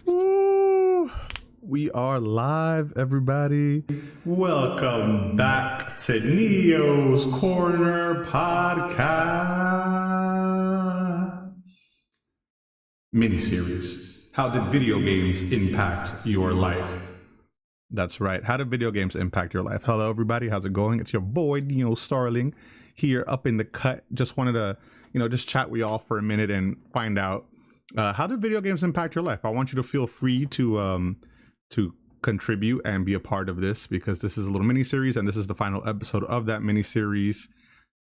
Woo! We are live, everybody. Welcome back to Neo's Corner Podcast. Miniseries. How did video games impact your life? That's right. How did video games impact your life? Hello, everybody. How's it going? It's your boy, NeoStarling, here up in the cut. Just wanted to, just chat with y'all for a minute and find out how did video games impact your life? I want you to feel free to contribute and be a part of this, because this is a little mini series and this is the final episode of that mini series.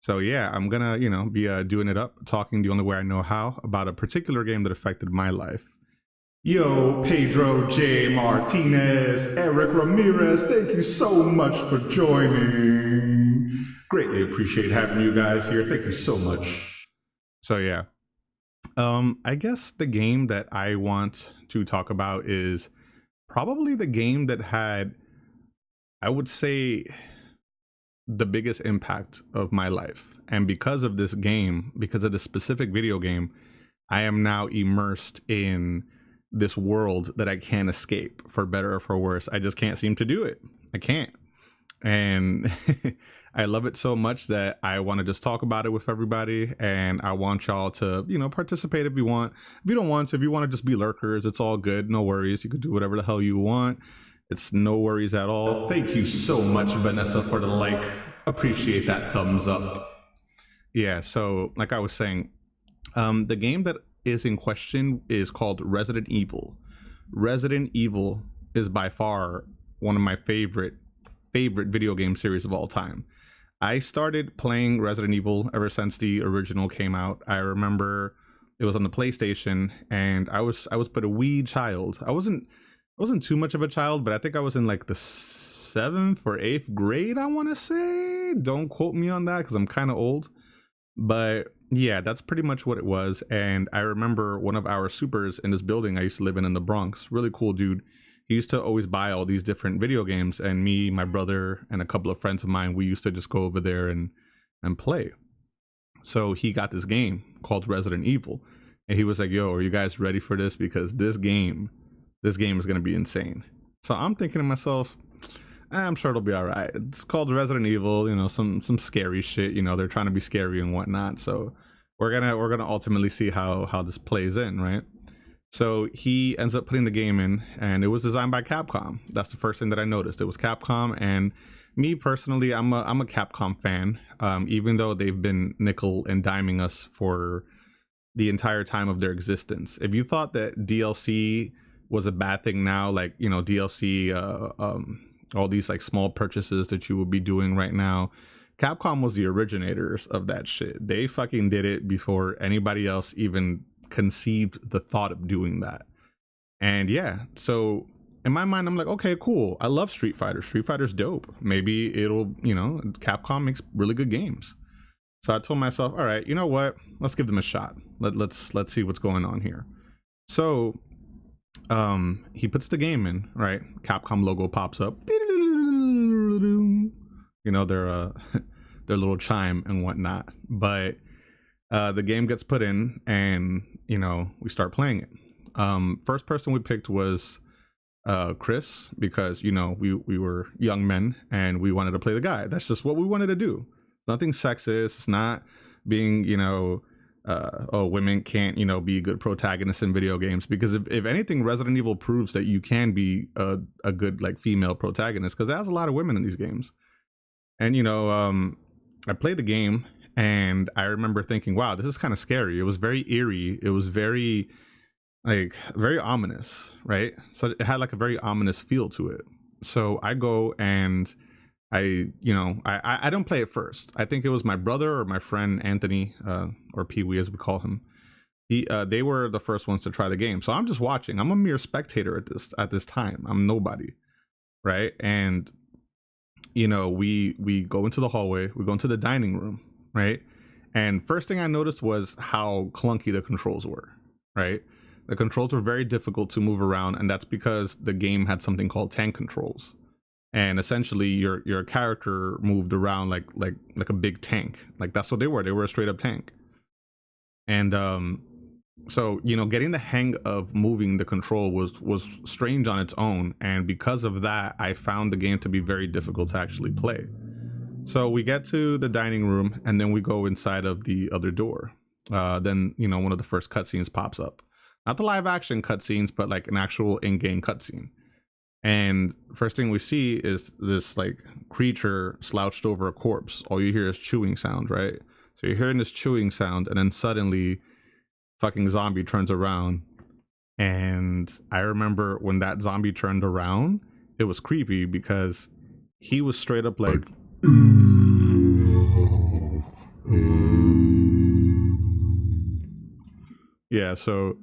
So yeah, I'm gonna be doing it up, talking the only way I know how about a particular game that affected my life. Yo, Pedro J. Martinez, Eric Ramirez, thank you so much for joining. Greatly appreciate having you guys here. Thank you so much. So yeah. I guess the game that I want to talk about is probably the game that had, I would say, the biggest impact of my life. And because of this game, because of this specific video game, I am now immersed in this world that I can't escape, for better or for worse. I just can't seem to do it. I can't. And I love it so much that I want to just talk about it with everybody, and I want y'all to, participate if you want. If you don't want to, if you want to just be lurkers, it's all good. No worries. You can do whatever the hell you want. It's no worries at all. Thank you so much, Vanessa, for the like. Appreciate that thumbs up. Yeah, so like I was saying, the game that is in question is called Resident Evil. Resident Evil is by far one of my favorite video game series of all time. I started playing Resident Evil ever since the original came out. I remember it was on the PlayStation, and I was but a wee child. I wasn't too much of a child, but I think I was in like the 7th or 8th grade, I want to say. Don't quote me on that because I'm kind of old. But yeah, that's pretty much what it was. And I remember one of our supers in this building I used to live in the Bronx, really cool dude. He used to always buy all these different video games, and me, my brother, and a couple of friends of mine, we used to just go over there and play. So he got this game called Resident Evil, and he was like, yo, are you guys ready for this? Because this game is going to be insane. So I'm thinking to myself, I'm sure it'll be all right. It's called Resident Evil, some scary shit, they're trying to be scary and whatnot. So we're gonna ultimately see how this plays in, right? So he ends up putting the game in, and it was designed by Capcom. That's the first thing that I noticed. It was Capcom, and me personally, I'm a Capcom fan. Even though they've been nickel and diming us for the entire time of their existence. If you thought that DLC was a bad thing now, like DLC, all these like small purchases that you would be doing right now, Capcom was the originators of that shit. They fucking did it before anybody else even conceived the thought of doing that. And yeah, so in my mind, I'm like, okay, cool. I love Street Fighter. Street Fighter's dope. Maybe it'll, Capcom makes really good games. So I told myself, all right, you know what? Let's give them a shot. Let's see what's going on here. So he puts the game in, right? Capcom logo pops up. Their little chime and whatnot. But the game gets put in, and we start playing it. First person we picked was Chris, because we were young men and we wanted to play the guy. That's just what we wanted to do. Nothing sexist. It's not being women can't be good protagonists in video games, because if anything, Resident Evil proves that you can be a good like female protagonist, because it has a lot of women in these games. And I played the game, and I remember thinking, wow, this is kind of scary. It was very eerie. It was very ominous, right? So it had like a very ominous feel to it. So I go and I don't play it first. I think it was my brother or my friend Anthony, or Pee Wee as we call him. They were the first ones to try the game. So I'm just watching. I'm a mere spectator at this time. I'm nobody, right? And we go into the hallway. We go into the dining room, right? And first thing I noticed was how clunky the controls were, right? The controls were very difficult to move around, and that's because the game had something called tank controls. And essentially your character moved around like a big tank. Like that's what they were. They were a straight up tank. And So, you know, getting the hang of moving the control was strange on its own, and because of that, I found the game to be very difficult to actually play. So we get to the dining room, and then we go inside of the other door. Then, you know, one of the first cutscenes pops up. Not the live action cutscenes, but like an actual in-game cutscene. And first thing we see is this like creature slouched over a corpse. All you hear is chewing sound, right? So you're hearing this chewing sound, and then suddenly fucking zombie turns around. And I remember when that zombie turned around, it was creepy because he was straight up like yeah, so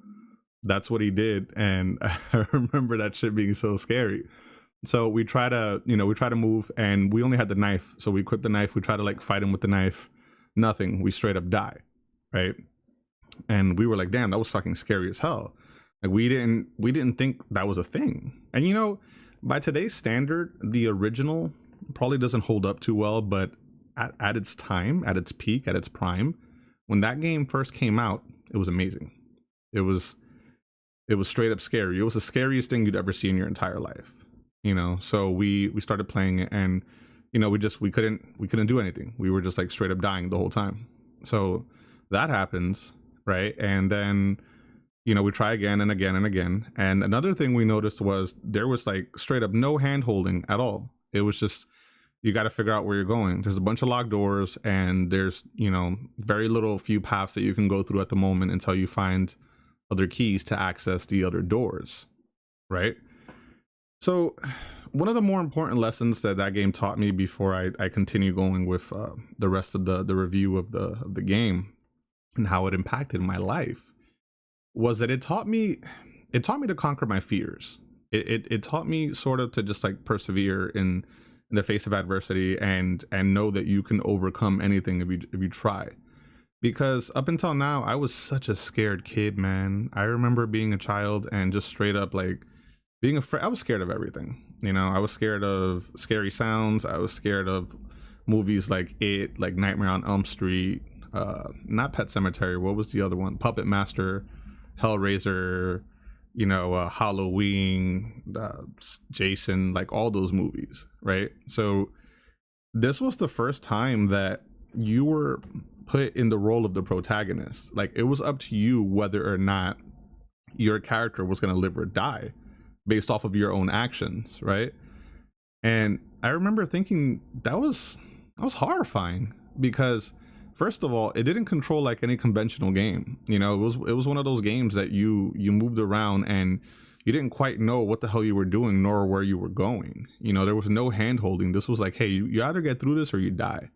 that's what he did, and I remember that shit being so scary. So we try to, you know, we try to move, and we only had the knife, so we equip the knife. We try to like fight him with the knife, nothing. We straight up die, right? And we were like, damn, that was fucking scary as hell. Like we didn't think that was a thing. And you know, by today's standard, the original probably doesn't hold up too well, but at its time, at its peak, at its prime, when that game first came out, it was amazing. It was straight up scary. It was the scariest thing you'd ever see in your entire life. You know, so we started playing it, and you know, we couldn't do anything. We were just like straight up dying the whole time. So that happens, right? And then, you know, we try again and again and again. And another thing we noticed was there was like straight up no hand holding at all. It was just, you got to figure out where you're going. There's a bunch of locked doors, and there's, you know, very little few paths that you can go through at the moment until you find other keys to access the other doors, right? So one of the more important lessons that that game taught me before I continue going with the rest of the review of the game and how it impacted my life was that it taught me to conquer my fears. It taught me sort of to just like persevere in the face of adversity, and know that you can overcome anything if you try. Because up until now, I was such a scared kid, man. I remember being a child and just straight up like being afraid. I was scared of everything. You know, I was scared of scary sounds. I was scared of movies like like Nightmare on Elm Street, not Pet Cemetery. What was the other one? Puppet Master, Hellraiser, you know, Halloween, Jason, like all those movies, right? So this was the first time that you were put in the role of the protagonist. Like it was up to you whether or not your character was going to live or die based off of your own actions, right? And I remember thinking that was horrifying, because first of all, it didn't control like any conventional game. You know, it was one of those games that you moved around and you didn't quite know what the hell you were doing nor where you were going. You know, there was no hand holding. This was like, hey, you either get through this or you die.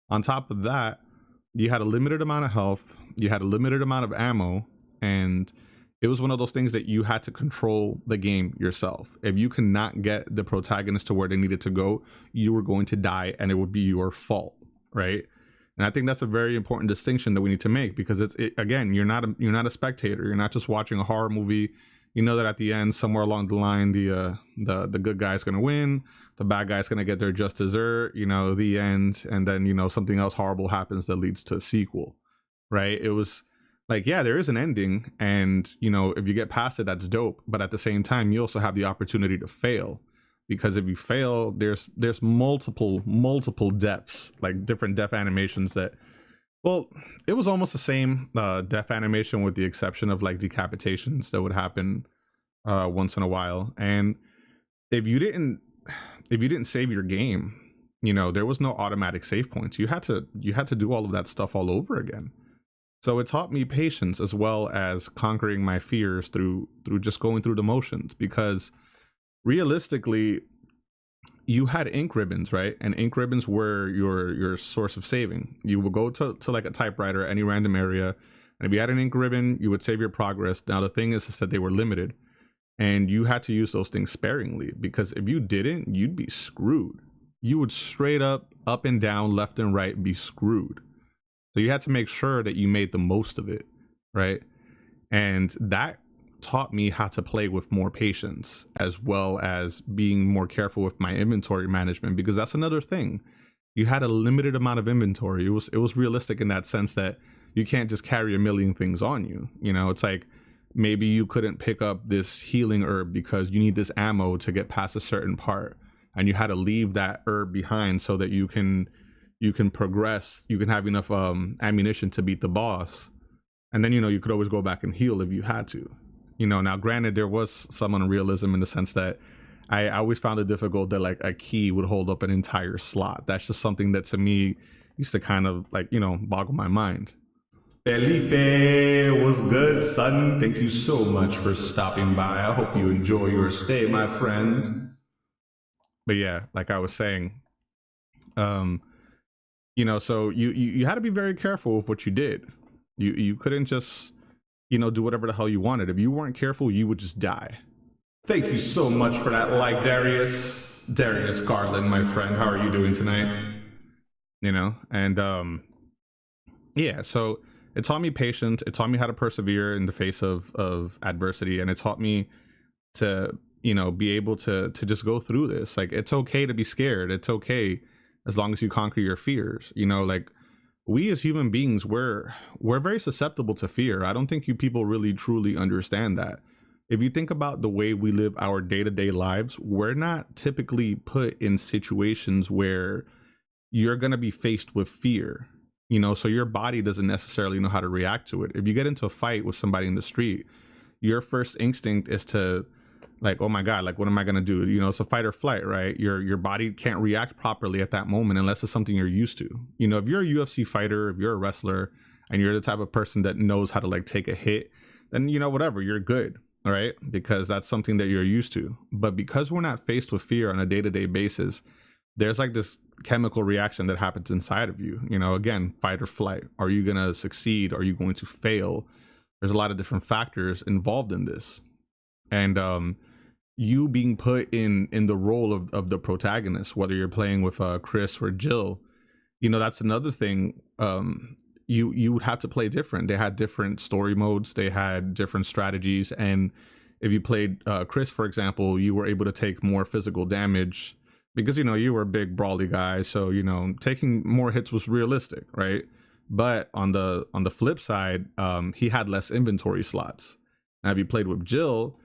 On top of that, you had a limited amount of health, you had a limited amount of ammo, and it was one of those things that you had to control the game yourself. If you could not get the protagonist to where they needed to go, you were going to die, and it would be your fault, right? And I think that's a very important distinction that we need to make, because again, you're not a spectator. You're not just watching a horror movie. You know that at the end, somewhere along the line, the good guy's gonna win, the bad guy's gonna get their just dessert, you know, the end, and then, you know, something else horrible happens that leads to a sequel, right? It was like, yeah, there is an ending, and you know, if you get past it, that's dope. But at the same time, you also have the opportunity to fail, because if you fail, there's multiple deaths, like different death animations that, well, it was almost the same death animation with the exception of like decapitations that would happen once in a while. And if you didn't save your game, you know, there was no automatic save points. You had to do all of that stuff all over again. So it taught me patience as well as conquering my fears through just going through the motions, because realistically, you had ink ribbons, right? And ink ribbons were your source of saving. You would go to like a typewriter, any random area, and if you had an ink ribbon, you would save your progress. Now the thing is that they were limited, and you had to use those things sparingly, because if you didn't, you'd be screwed. You would straight up and down, left and right be screwed. So you had to make sure that you made the most of it, right? And that taught me how to play with more patience, as well as being more careful with my inventory management, because that's another thing. You had a limited amount of inventory. It was realistic in that sense that you can't just carry a million things on you. You know, it's like maybe you couldn't pick up this healing herb because you need this ammo to get past a certain part, and you had to leave that herb behind so that you can progress, you can have enough ammunition to beat the boss. And then, you know, you could always go back and heal if you had to. You know, now granted, there was some unrealism in the sense that I always found it difficult that like a key would hold up an entire slot. That's just something that to me used to kind of like, you know, boggle my mind. Felipe, what's good, son? Thank you so much for stopping by. I hope you enjoy your stay, my friend. But yeah, like I was saying, you know, so you had to be very careful with what you did. You couldn't just, you know, do whatever the hell you wanted. If you weren't careful, you would just die. Thank you so much for that like, Darius. Darius Garland, my friend. How are you doing tonight? You know, and yeah, so it taught me patience. It taught me how to persevere in the face of adversity, and it taught me to, you know, be able to just go through this. Like, it's okay to be scared. It's okay as long as you conquer your fears. You know, like, we as human beings, we're very susceptible to fear. I don't think you people really truly understand that. If you think about the way we live our day-to-day lives, we're not typically put in situations where you're going to be faced with fear, you know, so your body doesn't necessarily know how to react to it. If you get into a fight with somebody in the street, your first instinct is to like, oh my God, like, what am I going to do? You know, it's a fight or flight, right? Your body can't react properly at that moment unless it's something you're used to. You know, if you're a UFC fighter, if you're a wrestler, and you're the type of person that knows how to like take a hit, then, you know, whatever, you're good. All right, because that's something that you're used to. But because we're not faced with fear on a day-to-day basis, there's like this chemical reaction that happens inside of you. You know, again, fight or flight. Are you going to succeed? Are you going to fail? There's a lot of different factors involved in this. And you being put in the role of the protagonist, whether you're playing with Chris or Jill, you know, that's another thing. You would have to play different. They had different story modes, they had different strategies, and if you played Chris, for example, you were able to take more physical damage because, you know, you were a big brawly guy, so, you know, taking more hits was realistic, right? But on the flip side, he had less inventory slots. Now, if you played with Jill,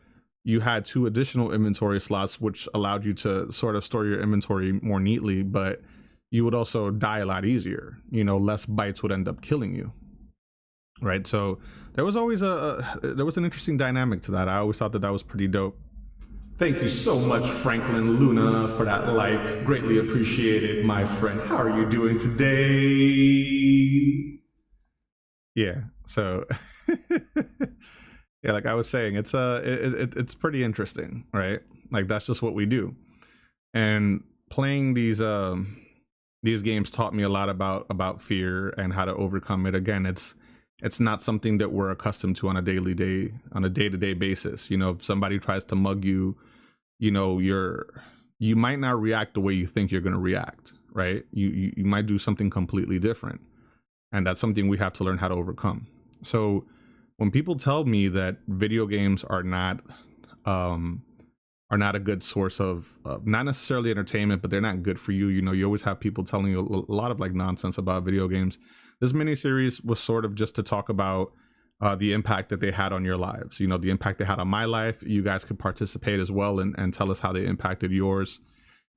you had 2 additional inventory slots, which allowed you to sort of store your inventory more neatly, but you would also die a lot easier. You know, less bites would end up killing you, right? So there was always there was an interesting dynamic to that. I always thought that was pretty dope. Thank you so much, Franklin Luna, for that like. Greatly appreciated, my friend. How are you doing today? Yeah, so yeah, like I was saying, it's pretty interesting, right? Like, that's just what we do. And playing these games taught me a lot about fear and how to overcome it. Again, it's not something that we're accustomed to on a day-to-day basis. You know, if somebody tries to mug you, you know, you might not react the way you think you're going to react, right? You might do something completely different, and that's something we have to learn how to overcome. So when people tell me that video games are not a good source of not necessarily entertainment, but they're not good for you. You know, you always have people telling you a lot of like nonsense about video games. This miniseries was sort of just to talk about the impact that they had on your lives. You know, the impact they had on my life. You guys could participate as well and tell us how they impacted yours,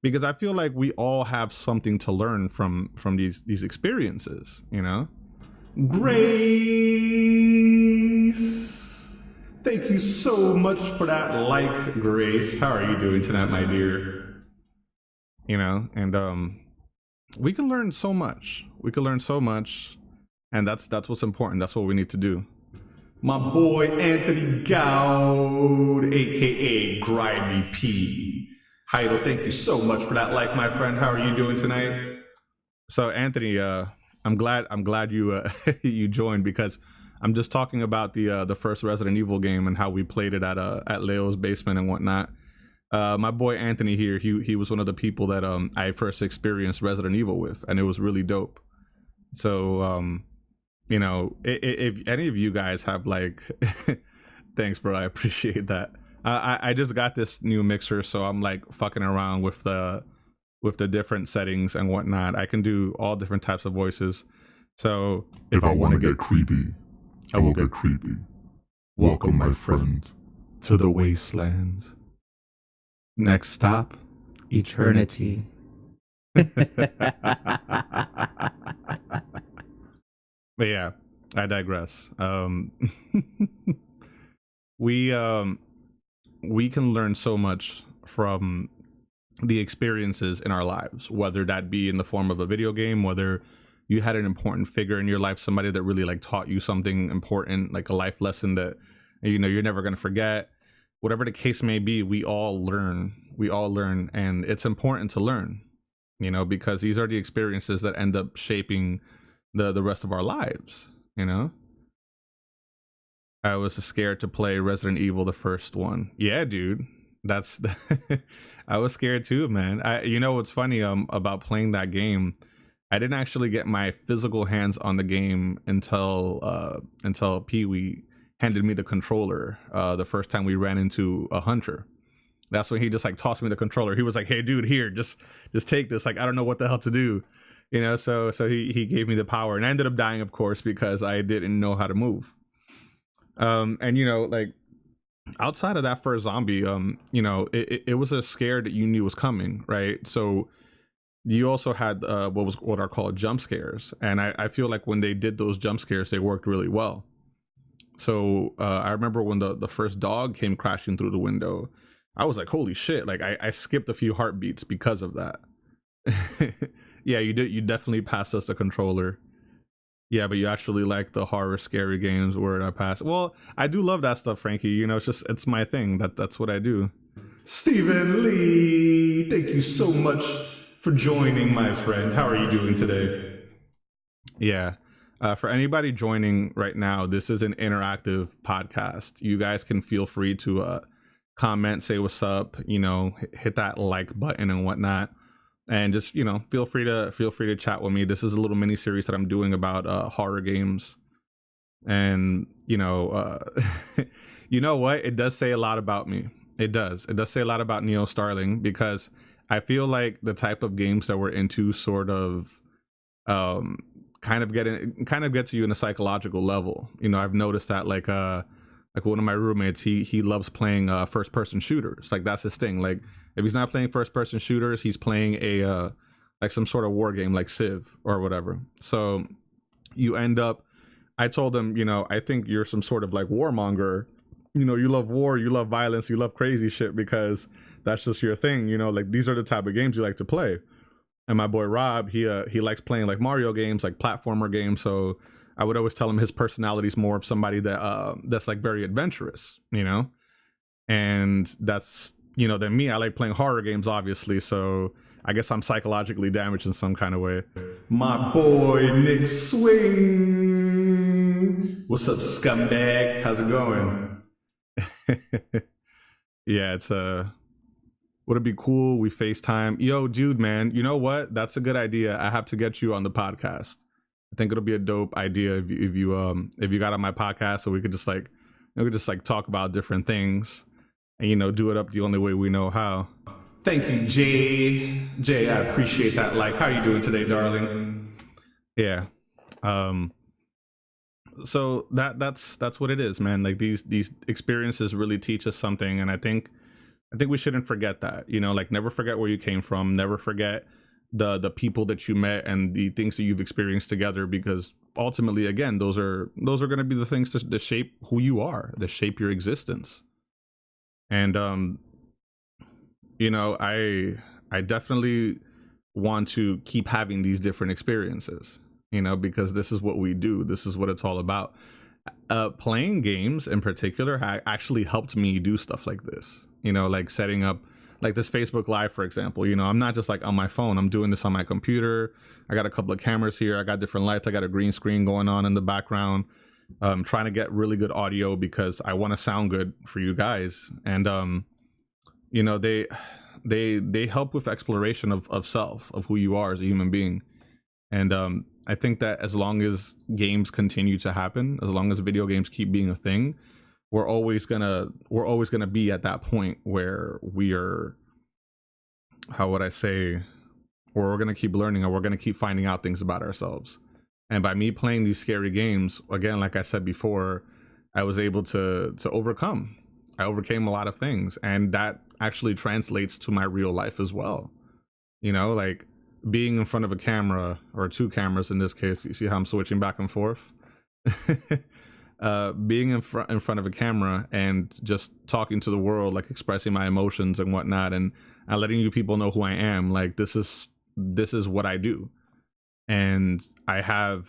because I feel like we all have something to learn from these experiences. You know, Grace. Thank you so much for that like, Grace. How are you doing tonight, my dear? You know, and we can learn so much. We can learn so much, and that's what's important. That's what we need to do. My boy Anthony Gowd, aka Grimy P. Heido, thank you so much for that like, my friend. How are you doing tonight? So Anthony, I'm glad you you joined, because I'm just talking about the first Resident Evil game and how we played it at Leo's basement and whatnot. My boy Anthony here, he was one of the people that I first experienced Resident Evil with, and it was really dope. So you know, if any of you guys have like, thanks, bro, I appreciate that. I just got this new mixer, so I'm like fucking around with the different settings and whatnot. I can do all different types of voices. So If I want to get creepy, I will get creepy. Welcome, my friend, to the wasteland. Next stop, eternity. But yeah, I digress. We we can learn so much from the experiences in our lives, whether that be in the form of a video game, whether you had an important figure in your life, somebody that really like taught you something important, like a life lesson that you're never going to forget. Whatever the case may be, we all learn. We all learn, and it's important to learn, because these are the experiences that end up shaping the rest of our lives. I was scared to play Resident Evil, the first one. Yeah, dude. That's I was scared too, man. What's funny about playing that game, I didn't actually get my physical hands on the game until Pee-wee handed me the controller the first time we ran into a hunter. That's when he just like tossed me the controller. He was like, "Hey dude, here, just take this. Like, I don't know what the hell to do." So he gave me the power, and I ended up dying, of course, because I didn't know how to move. And like outside of that first zombie, it was a scare that you knew was coming, right? So you also had what are called jump scares, and I feel like when they did those jump scares, they worked really well. So I remember when the first dog came crashing through the window, I was like, holy shit, like I skipped a few heartbeats because of that. Yeah, you definitely passed us a controller. Yeah, but you actually like the horror scary games where I pass. Well, I do love that stuff, Frankie. It's my thing. That's what I do. Stephen Lee, thank you so much for joining, my friend. How are you doing today? Yeah. For anybody joining right now, this is an interactive podcast. You guys can feel free to comment, say what's up, hit that like button and whatnot, and just feel free to chat with me. This is a little mini series that I'm doing about horror games, and you know what, it does say a lot about me. It does say a lot about NeoStarling, because I feel like the type of games that we're into sort of kind of get to you in a psychological level. I've noticed that like one of my roommates, he loves playing first person shooters. Like that's his thing. Like if he's not playing first person shooters, he's playing a like some sort of war game like Civ or whatever. So you end up, I told him, I think you're some sort of like warmonger. You love war, you love violence, you love crazy shit because that's just your thing. Like these are the type of games you like to play. And my boy Rob, he likes playing like Mario games, like platformer games. So I would always tell him his personality is more of somebody that's like very adventurous, and that's than me. I like playing horror games, obviously. So I guess I'm psychologically damaged in some kind of way. My boy Nick Swing, what's up, scumbag? How's it going? Yeah, it's would it be cool? We FaceTime. Yo, dude, man, you know what? That's a good idea. I have to get you on the podcast. I think it'll be a dope idea if you got on my podcast, so we could just like talk about different things and do it up the only way we know how. Thank you, Jay. Jay, I appreciate that. Like, how are you doing today, darling? Yeah. So that's what it is, man. Like these experiences really teach us something, and I think we shouldn't forget that. Like never forget where you came from, never forget the people that you met and the things that you've experienced together, because ultimately, again, those are going to be the things that shape who you are, that shape your existence. And I definitely want to keep having these different experiences, because this is what we do, this is what it's all about. Playing games in particular actually helped me do stuff like this, like setting up like this Facebook Live, for example. I'm not just like on my phone, I'm doing this on my computer. I got a couple of cameras here, I got different lights, I got a green screen going on in the background. Trying to get really good audio because I want to sound good for you guys. And they help with exploration of self, of who you are as a human being. And I think that as long as games continue to happen, as long as video games keep being a thing, we're always gonna be at that point where we are, how would I say, where we're gonna keep learning, and we're gonna keep finding out things about ourselves. And by me playing these scary games, again, like I said before, I was able to overcome. I overcame a lot of things, and that actually translates to my real life as well. You know, like being in front of a camera, or two cameras in this case. You see how I'm switching back and forth? Being in front of a camera and just talking to the world, like expressing my emotions and whatnot, and letting you people know who I am. Like this is what I do. And I have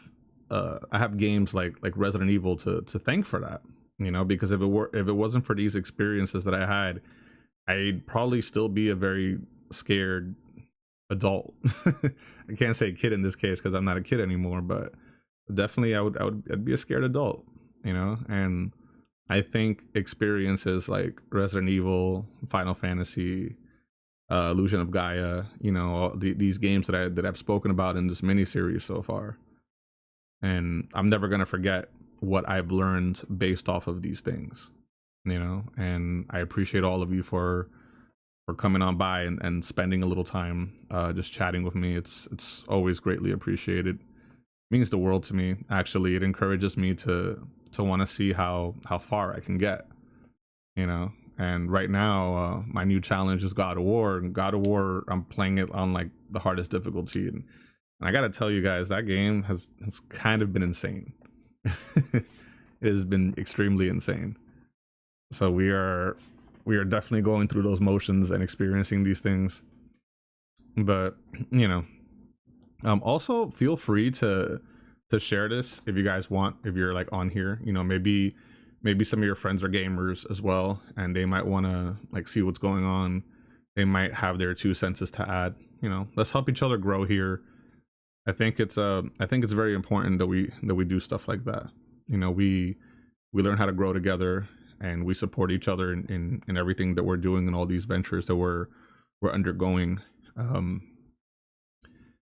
games like Resident Evil to thank for that, you know, because if it wasn't for these experiences that I had, I'd probably still be a very scared adult. I can't say kid in this case because I'm not a kid anymore, but definitely I'd be a scared adult, you know. And I think experiences like Resident Evil, Final Fantasy, Illusion of Gaia, you know, these games that I've spoken about in this mini series so far, and I'm never gonna forget what I've learned based off of these things, you know. And I appreciate all of you for coming on by and spending a little time just chatting with me. It's always greatly appreciated. It means the world to me. Actually, it encourages me to want to see how far I can get, you know. And right now, my new challenge is God of War. And God of War, I'm playing it on like the hardest difficulty, and I gotta tell you guys, that game has kind of been insane. It has been extremely insane. So we are definitely going through those motions and experiencing these things. But you know, also feel free to share this if you guys want. If you're like on here, you know, maybe some of your friends are gamers as well, and they might want to like see what's going on. They might have their 2 cents to add. You know, let's help each other grow here. I think it's very important that we do stuff like that. You know, we learn how to grow together, and we support each other in everything that we're doing and all these ventures that we're undergoing.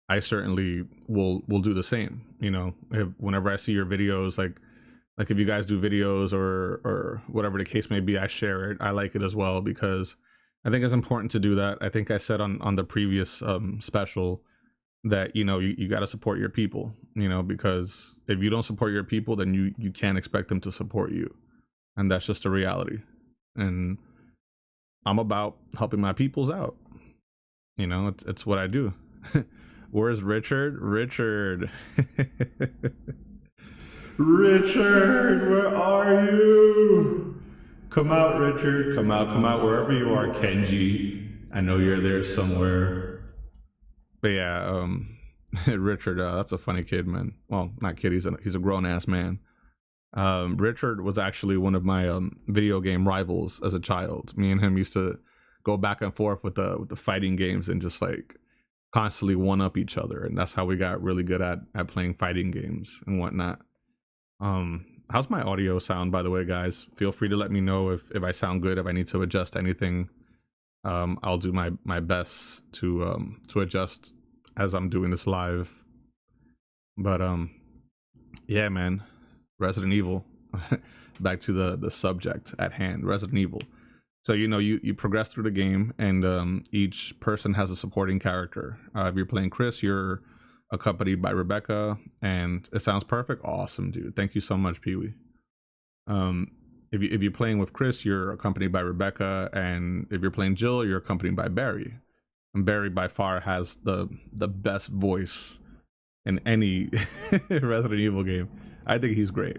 I certainly will do the same. You know, whenever I see your videos, like if you guys do videos or whatever the case may be, I share it. I like it as well because I think it's important to do that. I think I said on the previous special that, you know, you got to support your people, you know, because if you don't support your people, then you can't expect them to support you. And that's just a reality. And I'm about helping my peoples out. You know, it's what I do. Where's Richard? Richard, where are you? Come out, Richard. Come out wherever you are, Kenji. I know you're there somewhere. But yeah, Richard, that's a funny kid, man. Well, not kid, he's a grown ass man. Richard was actually one of my video game rivals as a child. Me and him used to go back and forth with the fighting games and just like constantly one up each other, and that's how we got really good at playing fighting games and whatnot. How's my audio sound, by the way, guys? Feel free to let me know if I sound good, if I need to adjust anything. I'll do my best to adjust as I'm doing this live. But yeah, man, Resident Evil. Back to the subject at hand, Resident Evil. So, you know, you progress through the game, and each person has a supporting character. If you're playing Chris, you're accompanied by Rebecca, and it sounds perfect. Awesome, dude. Thank you so much, Pee-wee. If you're playing with Chris, you're accompanied by Rebecca, and if you're playing Jill, you're accompanied by Barry. And Barry by far has the best voice in any Resident Evil game. I think he's great.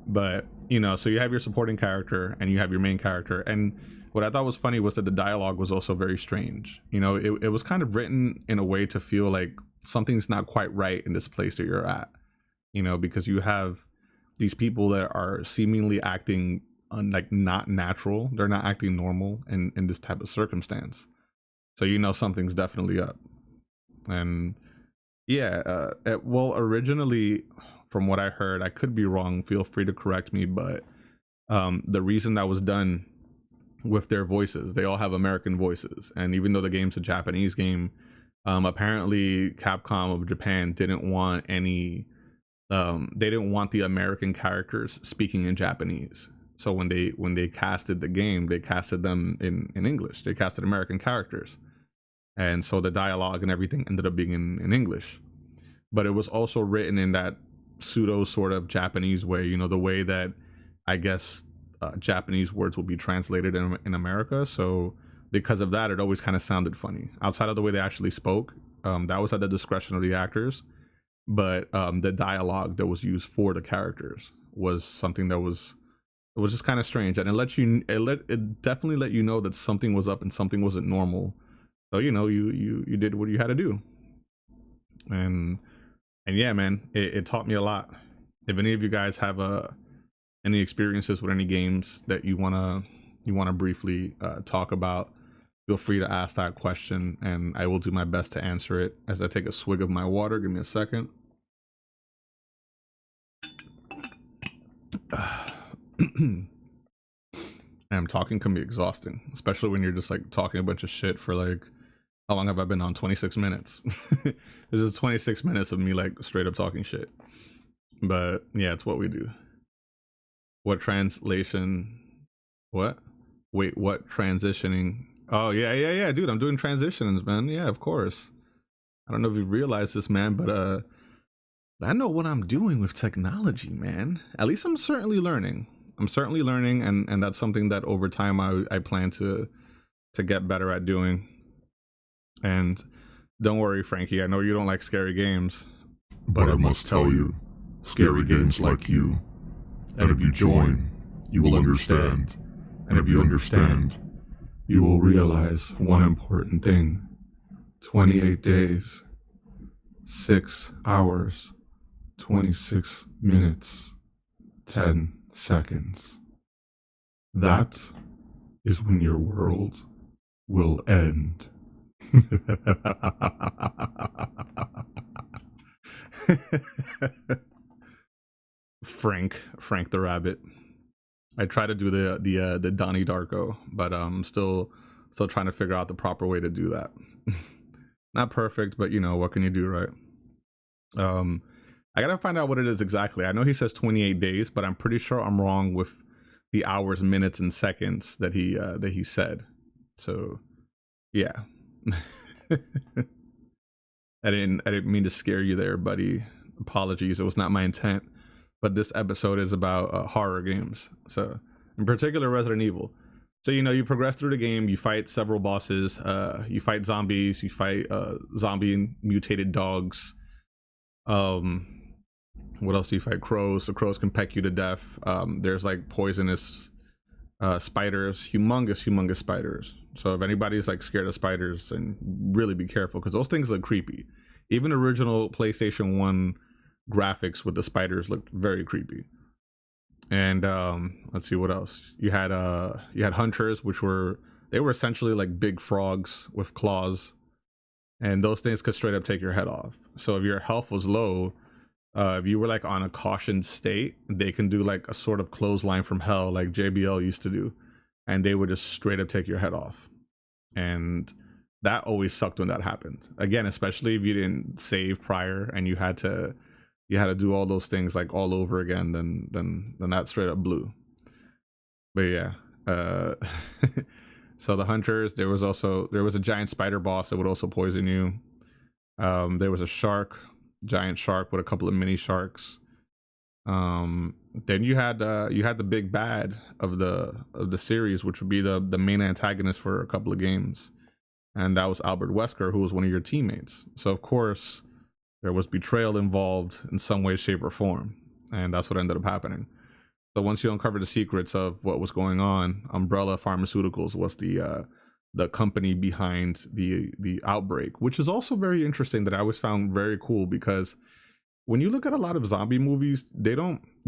But, you know, so you have your supporting character and you have your main character. And what I thought was funny was that the dialogue was also very strange. You know, it was kind of written in a way to feel like something's not quite right in this place that you're at. You know, because you have these people that are seemingly acting like not natural. They're not acting normal in this type of circumstance. So, you know, something's definitely up. And yeah, well, originally, from what I heard, I could be wrong, feel free to correct me, but the reason that was done with their voices, they all have American voices, and even though the game's a Japanese game, apparently Capcom of Japan didn't want any they didn't want the American characters speaking in Japanese. So when they casted the game, they casted them in English. They casted American characters, and so the dialogue and everything ended up being in English. but it was also written in that pseudo sort of Japanese way, you know, the way that I guess Japanese words will be translated in America. So because of that, it always kind of sounded funny outside of the way they actually spoke. That was at the discretion of the actors, but the dialogue that was used for the characters was something that was, it was just kind of strange, and it definitely let you know that something was up and something wasn't normal. So you know, you did what you had to do, and yeah, man, it taught me a lot. If any of you guys have any experiences with any games that you wanna briefly talk about, feel free to ask that question, and I will do my best to answer it. As I take a swig of my water, give me a second. And talking can be exhausting, especially when you're just like talking a bunch of shit for like, how long have I been on? 26 minutes. This is 26 minutes of me like straight up talking shit. But yeah, it's what we do. What translation? What? Wait, what transitioning? Oh yeah, dude, I'm doing transitions, man. Yeah, of course. I don't know if you realize this, man, but I know what I'm doing with technology, man. At least I'm certainly learning. And that's something that over time I plan to get better at doing. And don't worry, Frankie, I know you don't like scary games, But I must tell you, scary games like you. And if you join, you will understand. And if you understand, you will realize one important thing. 28 days, 6 hours, 26 minutes, 10 seconds. That is when your world will end. Frank the Rabbit. I try to do the Donnie Darko, but I'm still trying to figure out the proper way to do that. Not perfect, but you know, what can you do, right? I gotta find out what it is exactly. I know he says 28 days, but I'm pretty sure I'm wrong with the hours, minutes, and seconds that he said. So yeah. I didn't mean to scare you there, buddy. Apologies, it was not my intent. But this episode is about horror games, so in particular Resident Evil. So you know, you progress through the game, you fight several bosses, you fight zombies, you fight zombie and mutated dogs. What else do you fight? Crows. The crows can peck you to death. There's like poisonous spiders, humongous spiders. So if anybody's like scared of spiders, then really be careful, because those things look creepy. Even original PlayStation 1 graphics with the spiders looked very creepy. And let's see what else. You had hunters, which were essentially like big frogs with claws, and those things could straight up take your head off. So if your health was low, if you were like on a cautioned state, they can do like a sort of clothesline from hell like JBL used to do, and they would just straight up take your head off. And that always sucked when that happened. Again, especially if you didn't save prior and you had to do all those things like all over again, then that straight up blew. But yeah, so the hunters, there was a giant spider boss that would also poison you. There was a giant shark with a couple of mini sharks. Then you had the big bad of the series, which would be the main antagonist for a couple of games, and that was Albert Wesker, who was one of your teammates. So of course there was betrayal involved in some way, shape, or form, and that's what ended up happening. So once you uncover the secrets of what was going on, Umbrella Pharmaceuticals was the company behind the outbreak, which is also very interesting, that I always found very cool, because when you look at a lot of zombie movies, you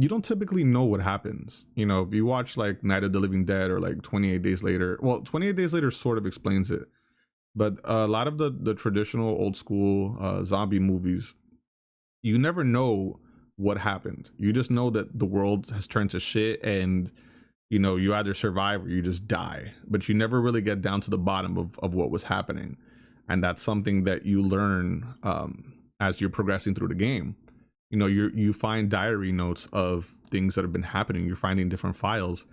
don't typically know what happens. You know, if you watch like Night of the Living Dead or like 28 Days Later, well, 28 Days Later sort of explains it, but a lot of the traditional old school zombie movies, you never know what happened. You just know that the world has turned to shit, and you know, you either survive or you just die, but you never really get down to the bottom of what was happening. And that's something that you learn as you're progressing through the game. You know, you find diary notes of things that have been happening. You're finding different files.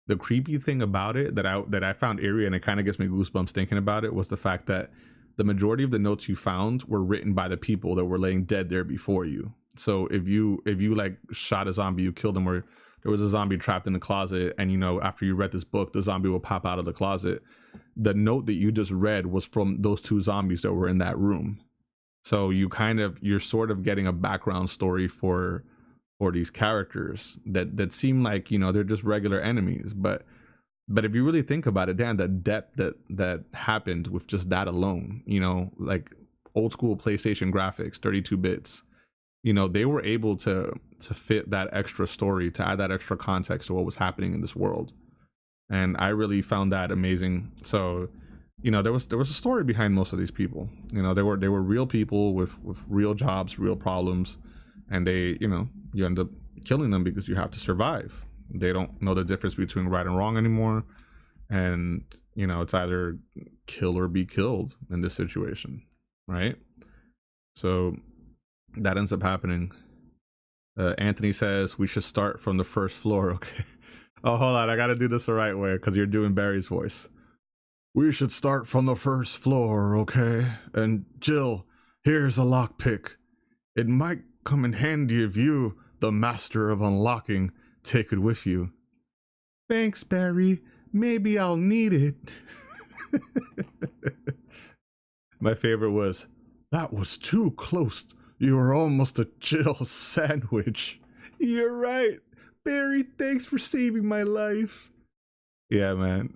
The creepy thing about it that I found eerie, and it kind of gives me goosebumps thinking about it, was the fact that the majority of the notes you found were written by the people that were laying dead there before you. So if you like shot a zombie, you killed them, or there was a zombie trapped in the closet, and you know, after you read this book, the zombie will pop out of the closet. The note that you just read was from those two zombies that were in that room. So you're sort of getting a background story for these characters that seem like, you know, they're just regular enemies, but if you really think about it, Dan, the depth that happened with just that alone, you know, like old school PlayStation graphics, 32 bits, you know, they were able to fit that extra story, to add that extra context to what was happening in this world. And I really found that amazing. So, you know, there was a story behind most of these people. You know, they were real people with real jobs, real problems, and they, you know, you end up killing them because you have to survive. They don't know the difference between right and wrong anymore, and you know, it's either kill or be killed in this situation, right? So that ends up happening. Anthony says we should start from the first floor. Okay. Oh, hold on, I gotta do this the right way because you're doing Barry's voice. We should start from the first floor, okay? And Jill, here's a lockpick. It might come in handy if you, the master of unlocking, take it with you. Thanks, Barry. Maybe I'll need it. My favorite was, that was too close. You were almost a Jill sandwich. You're right. Barry, thanks for saving my life. Yeah, man.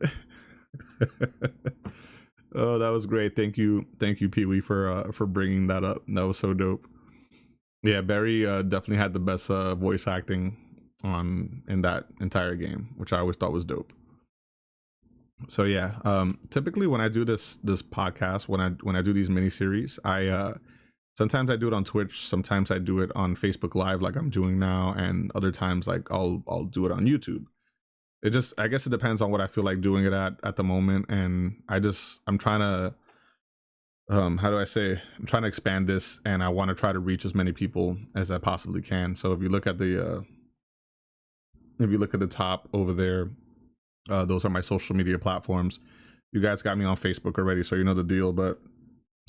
Oh, that was great. Thank you, Pee-wee, for bringing that up. That was so dope. Yeah, Barry definitely had the best voice acting in that entire game, which I always thought was dope. So yeah, typically when I do this podcast, when I do these miniseries, I sometimes I do it on Twitch, sometimes I do it on Facebook Live like I'm doing now, and other times like I'll do it on YouTube. I guess it depends on what I feel like doing it at the moment, and I'm trying to how do I say, I'm trying to expand this, and I want to try to reach as many people as I possibly can. So if you look at the top over there, those are my social media platforms. You guys got me on Facebook already, so you know the deal. But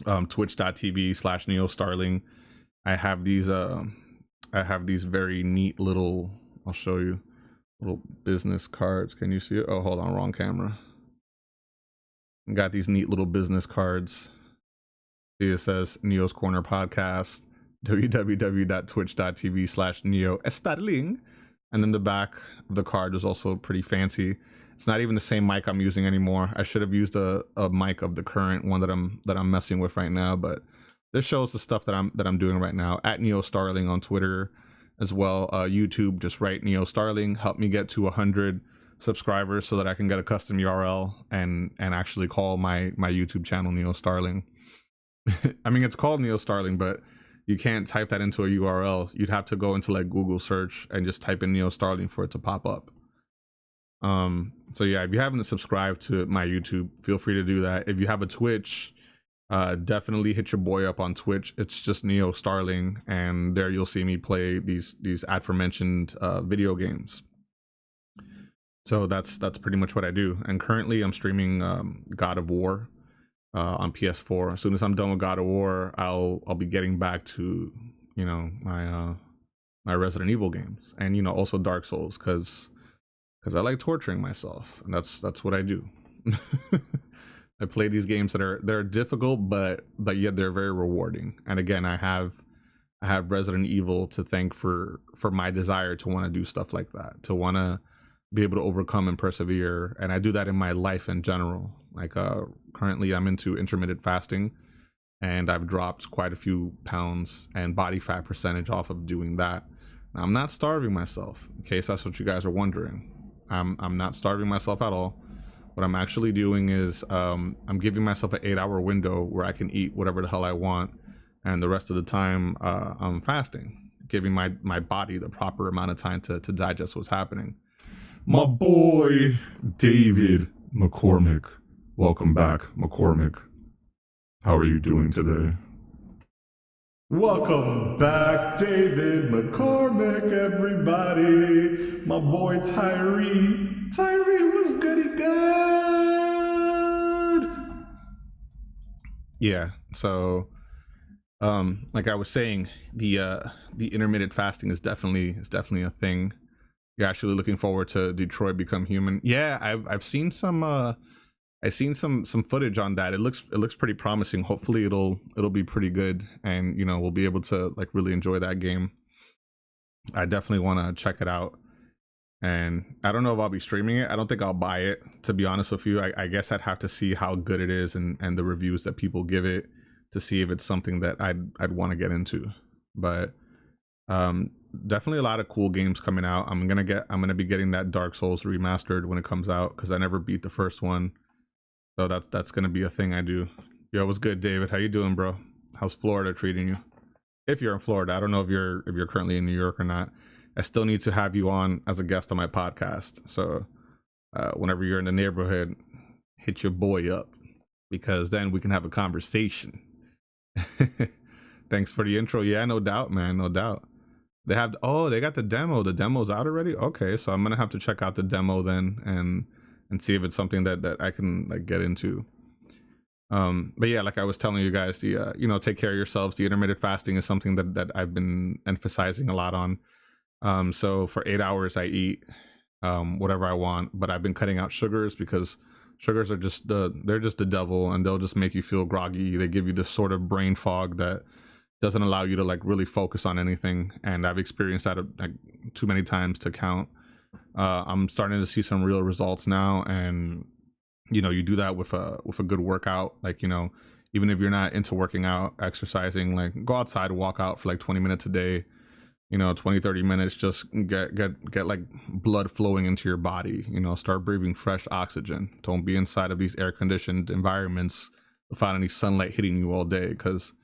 twitch.tv/NeoStarling. I have these very neat little, I'll show you, little business cards. Can you see it? Oh, hold on, wrong camera. Got these neat little business cards. It says Neo's Corner Podcast, www.twitch.tv/NeoStarling. And then the back of the card is also pretty fancy. It's not even the same mic I'm using anymore. I should have used a mic of the current one that I'm messing with right now, but this shows the stuff that I'm doing right now at NeoStarling on Twitter as well. YouTube, just write NeoStarling. Help me get to 100 subscribers so that I can get a custom URL and actually call my YouTube channel NeoStarling. I mean, it's called NeoStarling, but you can't type that into a URL. You'd have to go into like Google search and just type in NeoStarling for it to pop up. So yeah, if you haven't subscribed to my YouTube, feel free to do that. If you have a Twitch, definitely hit your boy up on Twitch. It's just NeoStarling, and there you'll see me play these aforementioned video games. So that's pretty much what I do. And currently I'm streaming God of War on PS4. As soon as I'm done with God of War, I'll be getting back to, you know, my Resident Evil games, and you know, also Dark Souls, because I like torturing myself, and that's what I do. I play these games that are difficult, but yet they're very rewarding. And again, I have Resident Evil to thank for my desire to want to do stuff like that, to want to be able to overcome and persevere. And I do that in my life in general. Like currently I'm into intermittent fasting, and I've dropped quite a few pounds and body fat percentage off of doing that. Now, I'm not starving myself, in case that's what you guys are wondering. I'm not starving myself at all. What I'm actually doing is I'm giving myself an 8-hour window where I can eat whatever the hell I want, and the rest of the time I'm fasting, giving my body the proper amount of time to digest what's happening. My boy David McCormick, welcome back, McCormick. How are you doing today? Welcome back, David McCormick, everybody. My boy Tyree. Tyree was goody good. Yeah. So like I was saying, the intermittent fasting is definitely a thing. You're actually looking forward to Detroit Become Human. Yeah, I've seen some I've seen some footage on that. It looks pretty promising. Hopefully it'll be pretty good, and we'll be able to like really enjoy that game. I definitely want to check it out. And I don't know if I'll be streaming it. I don't think I'll buy it, to be honest with you. I guess I'd have to see how good it is and the reviews that people give it to see if it's something that I'd want to get into. But um, definitely a lot of cool games coming out. I'm gonna be getting that Dark Souls remastered when it comes out because I never beat the first one. So that's gonna be a thing I do. Yo, what's good, David? How you doing, bro? How's Florida treating you? If you're in Florida, I don't know if you're currently in New York or not. I still need to have you on as a guest on my podcast. So whenever you're in the neighborhood, hit your boy up because then we can have a conversation. Thanks for the intro. Yeah, no doubt, man. No doubt. They got the demo. The demo's out already. Okay, so I'm gonna have to check out the demo then and see if it's something that I can like get into. But yeah, like I was telling you guys, the take care of yourselves. The intermittent fasting is something that I've been emphasizing a lot on. So for 8 hours I eat whatever I want, but I've been cutting out sugars because sugars are they're just the devil, and they'll just make you feel groggy. They give you this sort of brain fog that doesn't allow you to like really focus on anything, and I've experienced that like too many times to count. I'm starting to see some real results now, and you do that with a good workout, like even if you're not into working out, exercising, like go outside, walk out for like 20 minutes a day, 20-30 minutes, just get like blood flowing into your body, start breathing fresh oxygen. Don't be inside of these air conditioned environments without any sunlight hitting you all day, because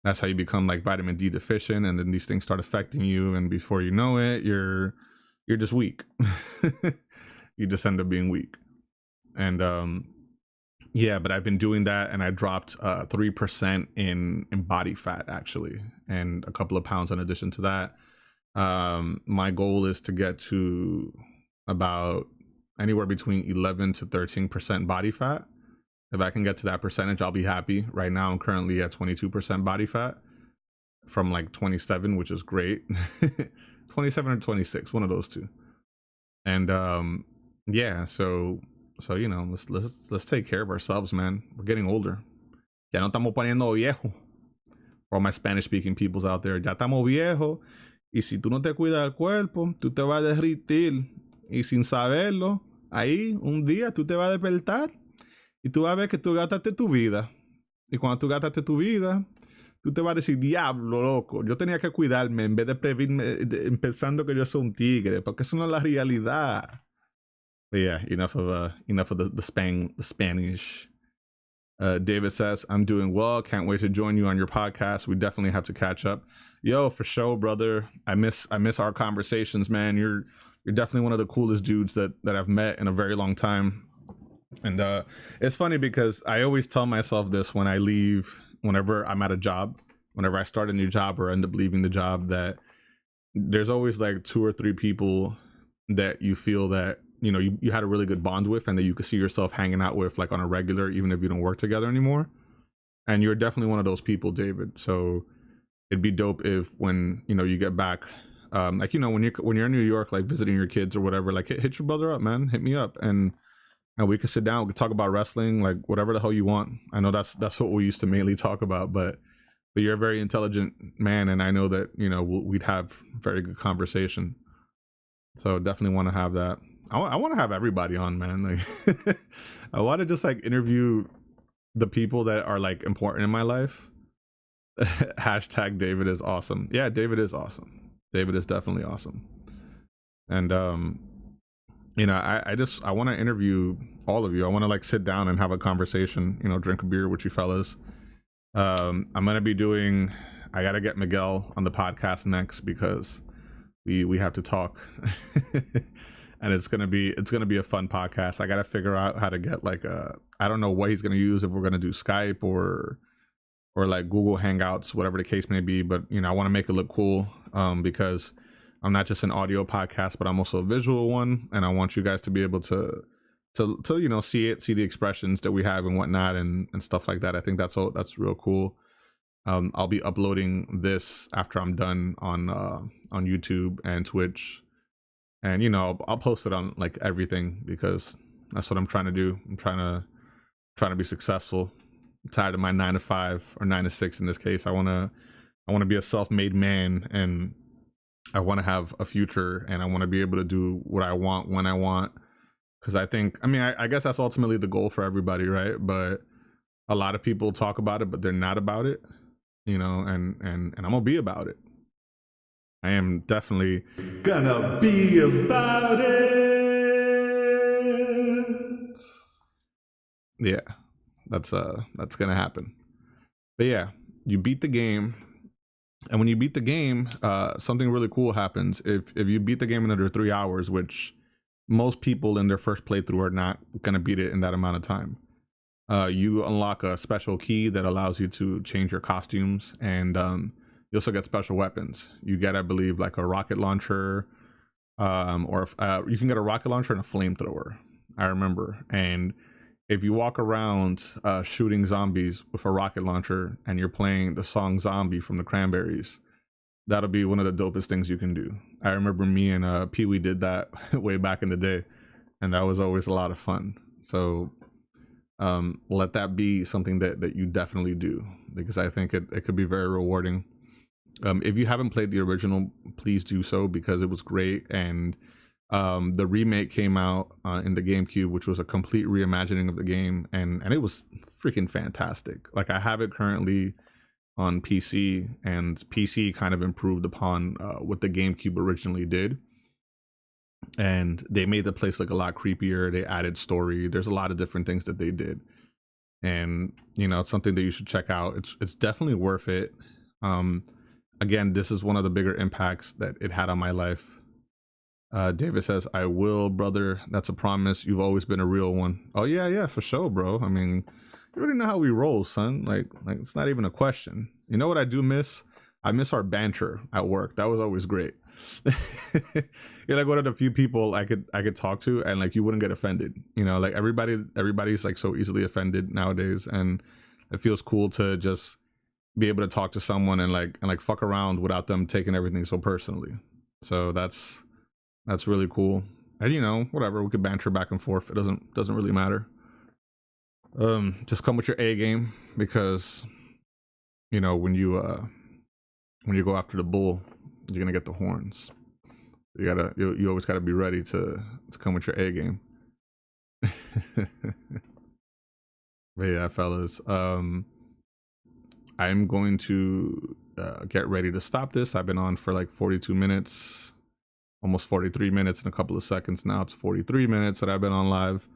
that's how you become like vitamin D deficient, and then these things start affecting you, and before you know it, you're just weak. You just end up being weak. And yeah, but I've been doing that, and I dropped 3% in body fat actually, and a couple of pounds in addition to that. My goal is to get to about anywhere between 11 to 13% body fat. If I can get to that percentage, I'll be happy. Right now I'm currently at 22% body fat from like 27, which is great. 27 or 26, one of those two. And yeah, so let's take care of ourselves, man. We're getting older. Ya no estamos poniendo viejo. For all my Spanish speaking peoples out there, ya estamos viejos. Y si tú no te cuidas el cuerpo, tú te vas a derritir. Y sin saberlo, ahí un día tú te vas a despertar y tú vas a ver que tú gastaste tu vida. Y cuando tú gastaste tu vida, tú te vas a decir, diablo, loco, yo tenía que cuidarme en vez de prevenirme pensando que yo soy un tigre, porque eso no es la realidad. But yeah, enough of the Spanish. David says, I'm doing well. Can't wait to join you on your podcast. We definitely have to catch up. Yo, for sure, brother. I miss our conversations, man. You're definitely one of the coolest dudes that I've met in a very long time. And it's funny because I always tell myself this when I leave, whenever I'm at a job, whenever I start a new job or end up leaving the job, that there's always like 2 or 3 people that you feel that you had a really good bond with, and that you could see yourself hanging out with like on a regular, even if you don't work together anymore. And you're definitely one of those people, David. So it'd be dope if when you get back, like when you're in New York, like visiting your kids or whatever, like hit your brother up, man. Hit me up, and we could sit down, we could talk about wrestling, like whatever the hell you want. I know that's what we used to mainly talk about, but you're a very intelligent man, and I know that we'd have very good conversation. So definitely want to have that. I want to have everybody on, man. Like I want to just like interview the people that are like important in my life. Hashtag David is awesome. Yeah, David is awesome. David is definitely awesome. And I want to interview all of you. I want to like sit down and have a conversation, drink a beer with you fellas. I'm gonna be I gotta get Miguel on the podcast next because we have to talk. And it's gonna be a fun podcast. I gotta figure out how to get like I don't know what he's gonna use, if we're gonna do Skype or like Google Hangouts, whatever the case may be. But I want to make it look cool, because I'm not just an audio podcast, but I'm also a visual one, and I want you guys to be able to to see the expressions that we have and whatnot and stuff like that. I think that's real cool. I'll be uploading this after I'm done on YouTube and Twitch, and I'll post it on like everything, because that's what I'm trying to do. I'm trying to be successful. I'm tired of my 9 to 5 or 9 to 6 in this case. I want to be a self-made man, and I want to have a future, and I want to be able to do what I want when I want. Because I guess that's ultimately the goal for everybody, right? But a lot of people talk about it, but they're not about it, and I'm gonna be about it. I am definitely gonna be about it. Yeah, that's gonna happen. But yeah, you beat the game, and when you beat the game, something really cool happens. If you beat the game in under 3 hours, which most people in their first playthrough are not gonna beat it in that amount of time, you unlock a special key that allows you to change your costumes, and you also get special weapons. You get, I believe, like a rocket launcher, or you can get a rocket launcher and a flamethrower, I remember. And if you walk around shooting zombies with a rocket launcher and you're playing the song Zombie from the Cranberries, that'll be one of the dopest things you can do. I remember me and Pee-wee did that way back in the day, and that was always a lot of fun. So let that be something that you definitely do, because I think it could be very rewarding. If you haven't played the original, please do so, because it was great. And the remake came out in the GameCube, which was a complete reimagining of the game, and it was freaking fantastic. Like, I have it currently on PC, and PC kind of improved upon what the GameCube originally did, and they made the place look a lot creepier. They added story. There's a lot of different things that they did, and it's something that you should check out. It's definitely worth it. Again, this is one of the bigger impacts that it had on my life. David says, "I will, brother. That's a promise. You've always been a real one." Oh yeah, for sure, bro. I mean, you already know how we roll, son. Like it's not even a question. You know what I do miss? I miss our banter at work. That was always great. You're like one of the few people I could talk to, and like you wouldn't get offended. Like everybody's like so easily offended nowadays, and it feels cool to just be able to talk to someone and like fuck around without them taking everything so personally. So that's really cool. And whatever, we could banter back and forth. It doesn't really matter. Just come with your A game, because when you go after the bull, you're gonna get the horns. You always gotta be ready to come with your A game. But yeah, fellas, I'm going to get ready to stop this. I've been on for like 42 minutes, almost 43 minutes in a couple of seconds. Now it's 43 minutes that I've been on live,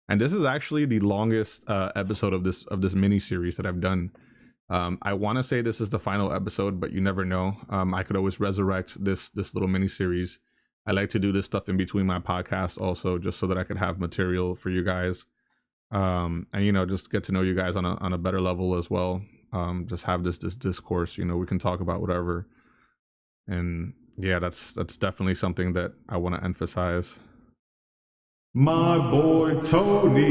and this is actually the longest episode of this mini series that I've done. I want to say this is the final episode, but you never know. I could always resurrect this little mini series. I like to do this stuff in between my podcast also, just so that I could have material for you guys, and just get to know you guys on a better level as well. Just have this discourse. We can talk about whatever, and yeah, that's definitely something that I want to emphasize. My boy Tony,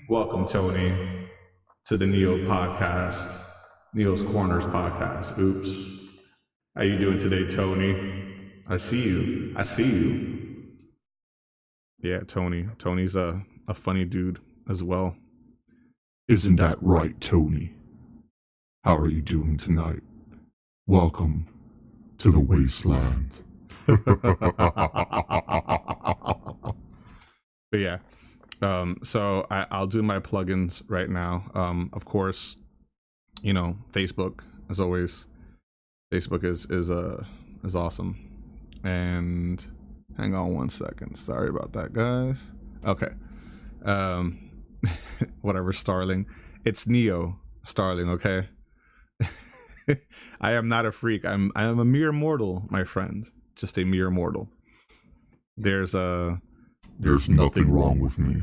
welcome Tony to the Neo podcast, Neo's Corners podcast. Oops, how you doing today, Tony? I see you. Yeah, Tony's a funny dude as well. Isn't that right, Tony? How are you doing tonight? Welcome to the wasteland. But yeah, so I'll do my plugins right now. Of course, Facebook, as always. Facebook is awesome. And hang on one second. Sorry about that, guys. Okay. Whatever, Starling. It's NeoStarling, okay? I am not a freak. I am a mere mortal, my friend. Just a mere mortal. There's nothing wrong with me.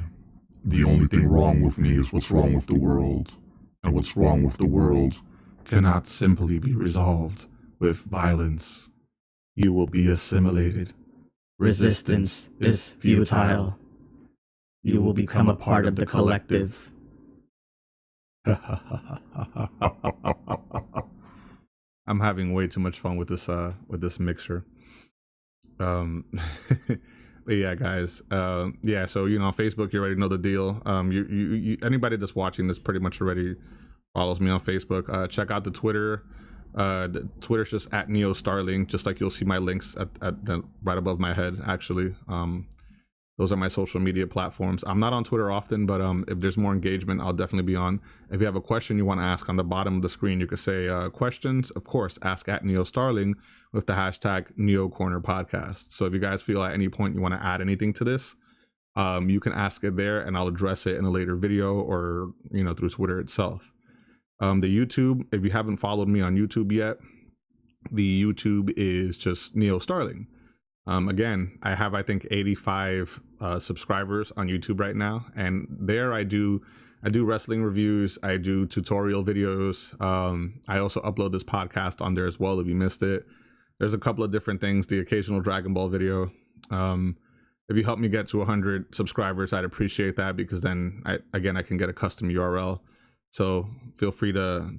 The only thing wrong with me is what's wrong with the world. And what's wrong with the world cannot simply be resolved with violence. You will be assimilated Resistance is futile. You will become a part of the collective. I'm having way too much fun with this mixer. But yeah, guys. Yeah, so on Facebook, you already know the deal. You anybody that's watching this pretty much already follows me on Facebook. Check out the Twitter. The Twitter's just at NeoStarling, just like you'll see my links at the, right above my head. Actually, those are my social media platforms. I'm not on Twitter often, but if there's more engagement, I'll definitely be on. If you have a question you want to ask, on the bottom of the screen, you could say questions. Of course, ask at NeoStarling with the hashtag NeoCornerPodcast. So if you guys feel at any point you want to add anything to this, you can ask it there, and I'll address it in a later video or through Twitter itself. The YouTube, if you haven't followed me on YouTube yet, the YouTube is just NeoStarling. Again, I have, I think, 85 subscribers on YouTube right now, and there I do wrestling reviews, I do tutorial videos. I also upload this podcast on there as well if you missed it. There's a couple of different things, the occasional Dragon Ball video. If you help me get to 100 subscribers, I'd appreciate that, because then I can get a custom URL. So feel free to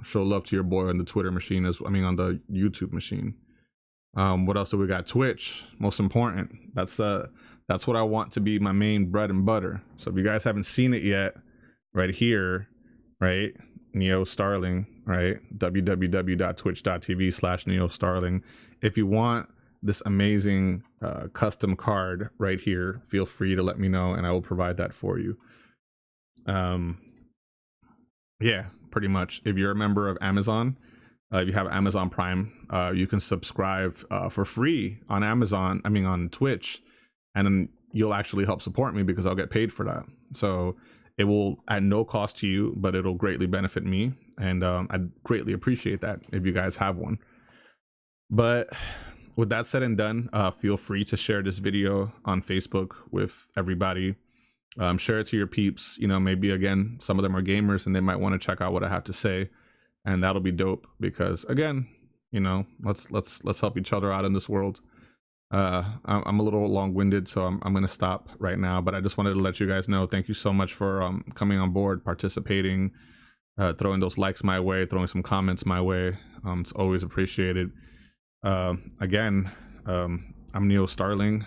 show love to your boy on the Twitter machine, on the YouTube machine. What else do we got? Twitch, most important. That's what I want to be my main bread and butter. So if you guys haven't seen it yet, right here, right, NeoStarling, right, www.twitch.tv/NeoStarling. If you want this amazing custom card right here, feel free to let me know and I will provide that for you. Yeah, pretty much. If you're a member of Amazon, if you have Amazon Prime, you can subscribe for free on Amazon, on Twitch, and then you'll actually help support me because I'll get paid for that. So it will at no cost to you, but it'll greatly benefit me, and I'd greatly appreciate that if you guys have one. But with that said and done, feel free to share this video on Facebook with everybody. Share it to your peeps. Maybe again, some of them are gamers and they might want to check out what I have to say. And that'll be dope because, again, let's help each other out in this world. I'm a little long-winded, so I'm going to stop right now. But I just wanted to let you guys know, thank you so much for coming on board, participating, throwing those likes my way, throwing some comments my way. It's always appreciated. Again, I'm NeoStarling.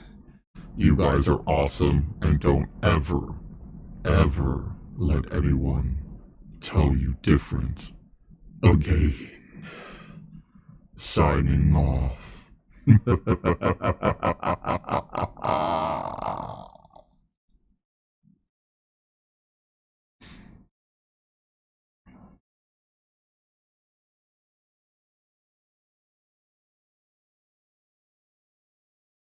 You guys are awesome, and don't ever let anyone tell you different. Again. Signing off.